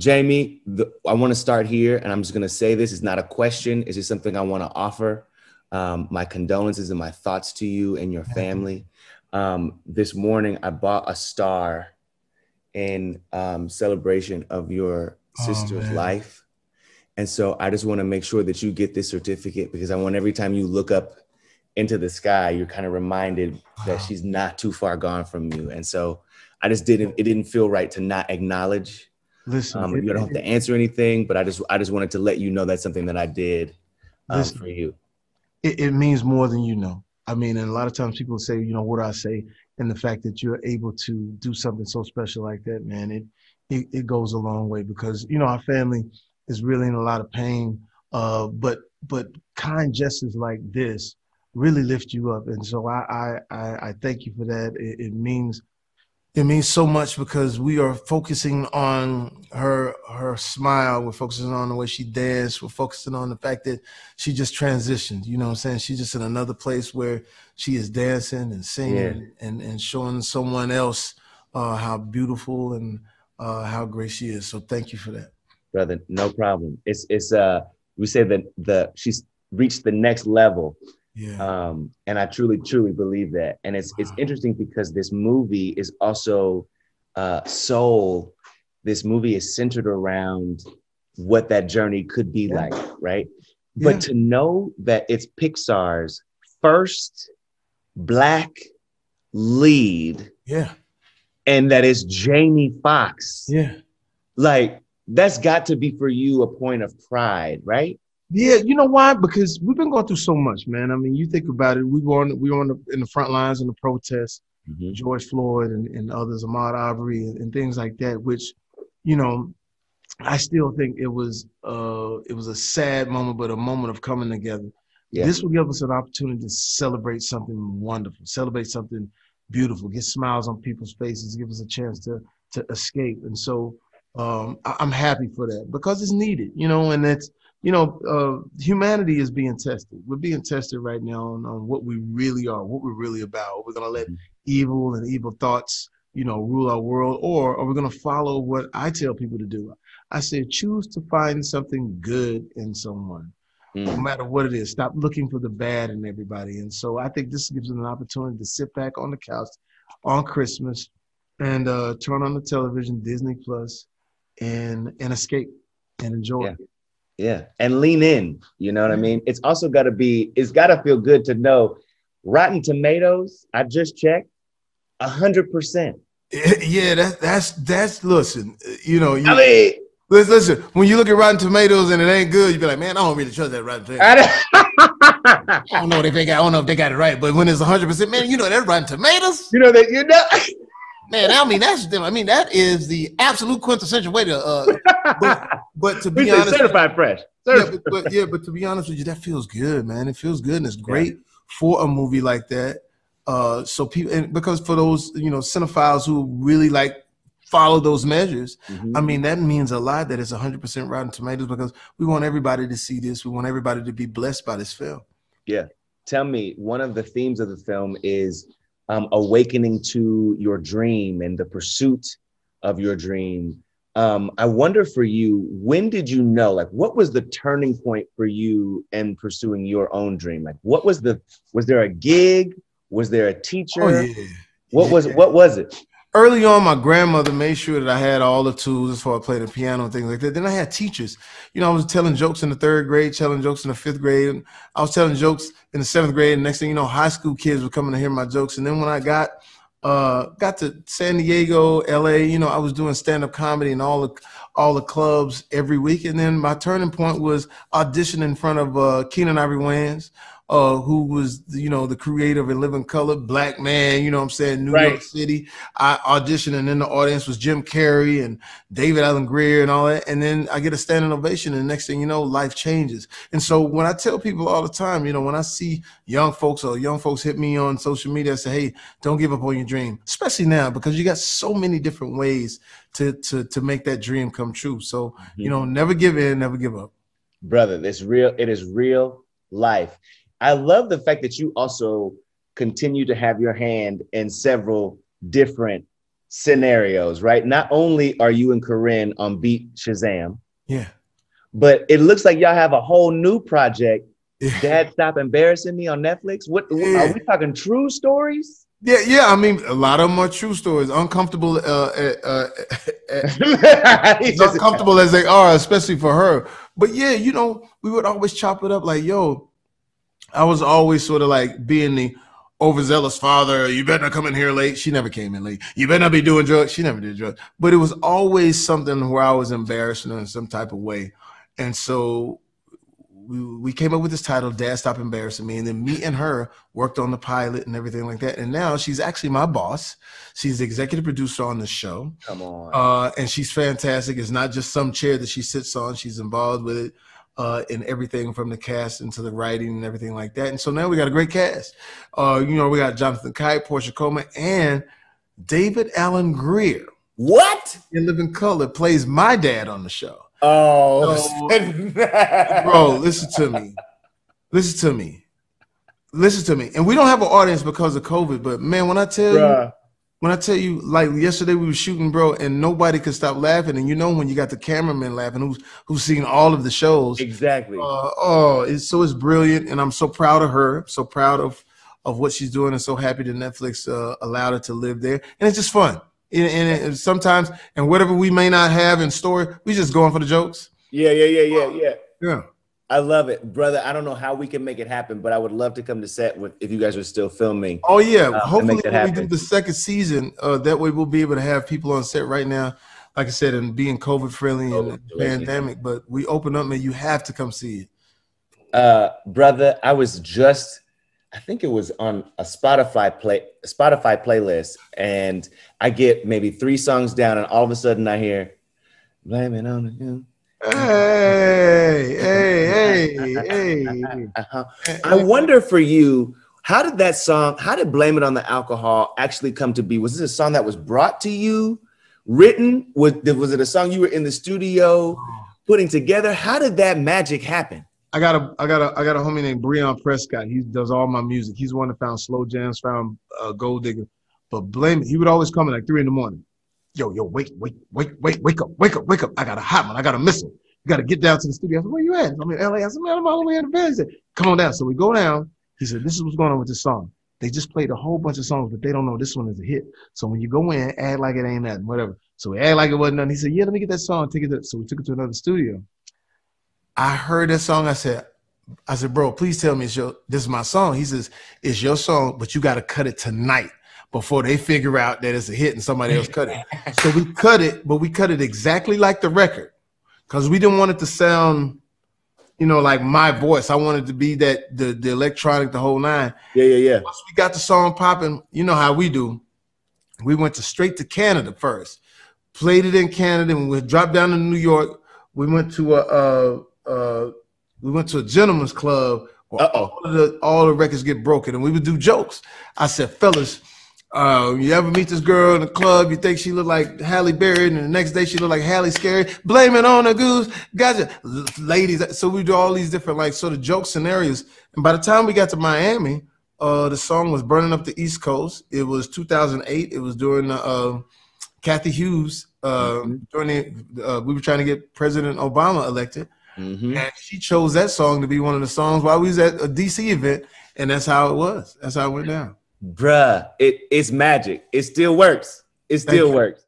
Jamie, I want to start here, and I'm just going to say this is not a question. It's just something I want to offer. My condolences and my thoughts to you and your family. This morning, I bought a star in celebration of your sister's life. And so I just want to make sure that you get this certificate, because I want every time you look up into the sky, you're kind of reminded that she's not too far gone from you. And so it didn't feel right to not acknowledge. Listen, you don't have to answer anything, but I just wanted to let you know that's something that I did for you. It means more than you know. I mean, and a lot of times people say, you know, what do I say? And the fact that you're able to do something so special like that, man, it goes a long way, because, you know, our family is really in a lot of pain. But kind gestures like this really lift you up. And so I thank you for that. It means so much, because we are focusing on her smile. We're focusing on the way she danced. We're focusing on the fact that she just transitioned. You know what I'm saying? She's just in another place where she is dancing and singing and showing someone else how beautiful and how great she is. So thank you for that. Brother, no problem. It's we say that she's reached the next level. Yeah. And I truly believe that. And it's interesting because this movie is also Soul. This movie is centered around what that journey could be like, right? But to know that it's Pixar's first Black lead, and that it's Jamie Foxx, like that's got to be for you a point of pride, right? Yeah, you know why? Because we've been going through so much, man. I mean, you think about it. We were in the front lines in the protests, George Floyd and others, Ahmaud Arbery and things like that. Which, you know, I still think it was a sad moment, but a moment of coming together. Yeah. This will give us an opportunity to celebrate something wonderful, celebrate something beautiful, get smiles on people's faces, give us a chance to escape. And so I'm happy for that, because it's needed, you know, and it's. You know, humanity is being tested. We're being tested right now on what we really are, what we're really about. We're going to let evil and evil thoughts, you know, rule our world, or are we going to follow what I tell people to do? I say, choose to find something good in someone, no matter what it is. Stop looking for the bad in everybody. And so I think this gives us an opportunity to sit back on the couch on Christmas and turn on the television, Disney Plus, and escape and enjoy it. Yeah. And lean in, you know what I mean? It's also got to feel good to know Rotten Tomatoes, I just checked, 100%. Yeah, that's listen, you know, listen, when you look at Rotten Tomatoes and it ain't good, you be like, man, I don't really trust that Rotten Tomatoes. I don't know if they got it right, but when it's 100%, man, you know that Rotten Tomatoes. You know that. Man, that is the absolute quintessential way to. But to be honest, certified fresh. But to be honest with you, that feels good, man. It feels good, and it's great for a movie like that. So people, and because for those, you know, cinephiles who really like follow those measures, I mean, that means a lot that it's 100% Rotten Tomatoes, because we want everybody to see this. We want everybody to be blessed by this film. Yeah. Tell me, one of the themes of the film is awakening to your dream and the pursuit of your dream. I wonder for you, when did you know, like, what was the turning point for you in pursuing your own dream? Like, was there a gig? Was there a teacher? Oh, yeah. What was it? Early on, my grandmother made sure that I had all the tools as far as playing the piano and things like that. Then I had teachers. You know, I was telling jokes in the 3rd grade, telling jokes in the 5th grade. And I was telling jokes in the 7th grade. And next thing you know, high school kids were coming to hear my jokes. And then when I got to San Diego, LA, you know, I was doing stand-up comedy in all the clubs every week. And then my turning point was auditioning in front of Keenen Ivory Wayans, who was, you know, the creator of In Living Color, Black man, you know what I'm saying, New York City. I auditioned, and in the audience was Jim Carrey and David Alan Grier and all that. And then I get a standing ovation, and the next thing you know, life changes. And so when I tell people all the time, you know, when I see young folks hit me on social media, I say, hey, don't give up on your dream, especially now, because you got so many different ways to make that dream come true. So, you know, never give in, never give up. Brother, it's real. It is real life. I love the fact that you also continue to have your hand in several different scenarios, right? Not only are you and Corinne on Beat Shazam, yeah, but it looks like y'all have a whole new project. yeah. Dad, Stop Embarrassing Me on Netflix. What Yeah. are we talking? True stories? Yeah. I mean, a lot of them are true stories. Uncomfortable, as uncomfortable as they are, especially for her. But yeah, you know, we would always chop it up like, yo, I was always sort of like being the overzealous father. You better not come in here late. She never came in late. You better not be doing drugs. She never did drugs. But it was always something where I was embarrassing her in some type of way. And so we came up with this title, Dad, Stop Embarrassing Me. And then me and her worked on the pilot and everything like that. And now she's actually my boss. She's the executive producer on the show. Come on. And she's fantastic. It's not just some chair that she sits on. She's involved with it in everything from the cast into the writing and everything like that. And so now we got a great cast. You know, we got Jonathan Kite, Portia Coleman, and David Alan Grier. What? In Living Color plays my dad on the show. Oh, so, bro, listen to me. And we don't have an audience because of COVID, but man, when I tell you, like yesterday we were shooting, bro, and nobody could stop laughing. And you know when you got the cameraman laughing, who's seen all of the shows. Exactly. It's brilliant, and I'm so proud of her. So proud of what she's doing, and so happy that Netflix allowed her to live there. And it's just fun. And sometimes, and whatever we may not have in store, we just going for the jokes. Yeah. I love it, brother. I don't know how we can make it happen, but I would love to come to set if you guys are still filming. Oh yeah, hopefully when we do the second season, that way we'll be able to have people on set right now, like I said, and being COVID friendly and pandemic. But we open up, man. You have to come see it. Brother, I think it was on a Spotify playlist, and I get maybe 3 songs down, and all of a sudden I hear "Blame It on You." Hey. I wonder for you, how did "Blame It on the Alcohol" actually come to be? Was this a song that was brought to you, written? Was it a song you were in the studio putting together? How did that magic happen? I got a homie named Breon Prescott. He does all my music. He's the one that found Slow Jams, found Gold Digger. But Blame It, he would always come at like 3 in the morning. Yo, wake up. I got a hot one. I got a missile. You got to get down to the studio. I said, where you at? I'm in LA. I said, man, I'm all the way in the bed. He said, come on down. So we go down. He said, this is what's going on with this song. They just played a whole bunch of songs, but they don't know this one is a hit. So when you go in, act like it ain't nothing, whatever. So we act like it wasn't nothing. He said, yeah, let me get that song. Take it to. So we took it to another studio. I heard that song. I said, bro, please tell me this is my song. He says, it's your song, but you got to cut it tonight before they figure out that it's a hit and somebody else cut it. So we cut it, but we cut it exactly like the record because we didn't want it to sound, you know, like my voice. I wanted to be that the electronic, the whole nine. Yeah. Once we got the song popping, you know how we do. We went straight to Canada first, played it in Canada, and we dropped down to New York. We went to a gentleman's club where all the records get broken, and we would do jokes. I said, fellas, you ever meet this girl in the club, you think she look like Halle Berry, and the next day she look like Halle Scary, blame it on the goose, gotcha. Ladies, so we do all these different like sort of joke scenarios. And by the time we got to Miami, the song was burning up the East Coast. It was 2008. It was during Kathy Hughes, during we were trying to get President Obama elected. And she chose that song to be one of the songs while we was at a DC event, and that's how it was. That's how it went down. Bruh, it's magic. It still works. It still works.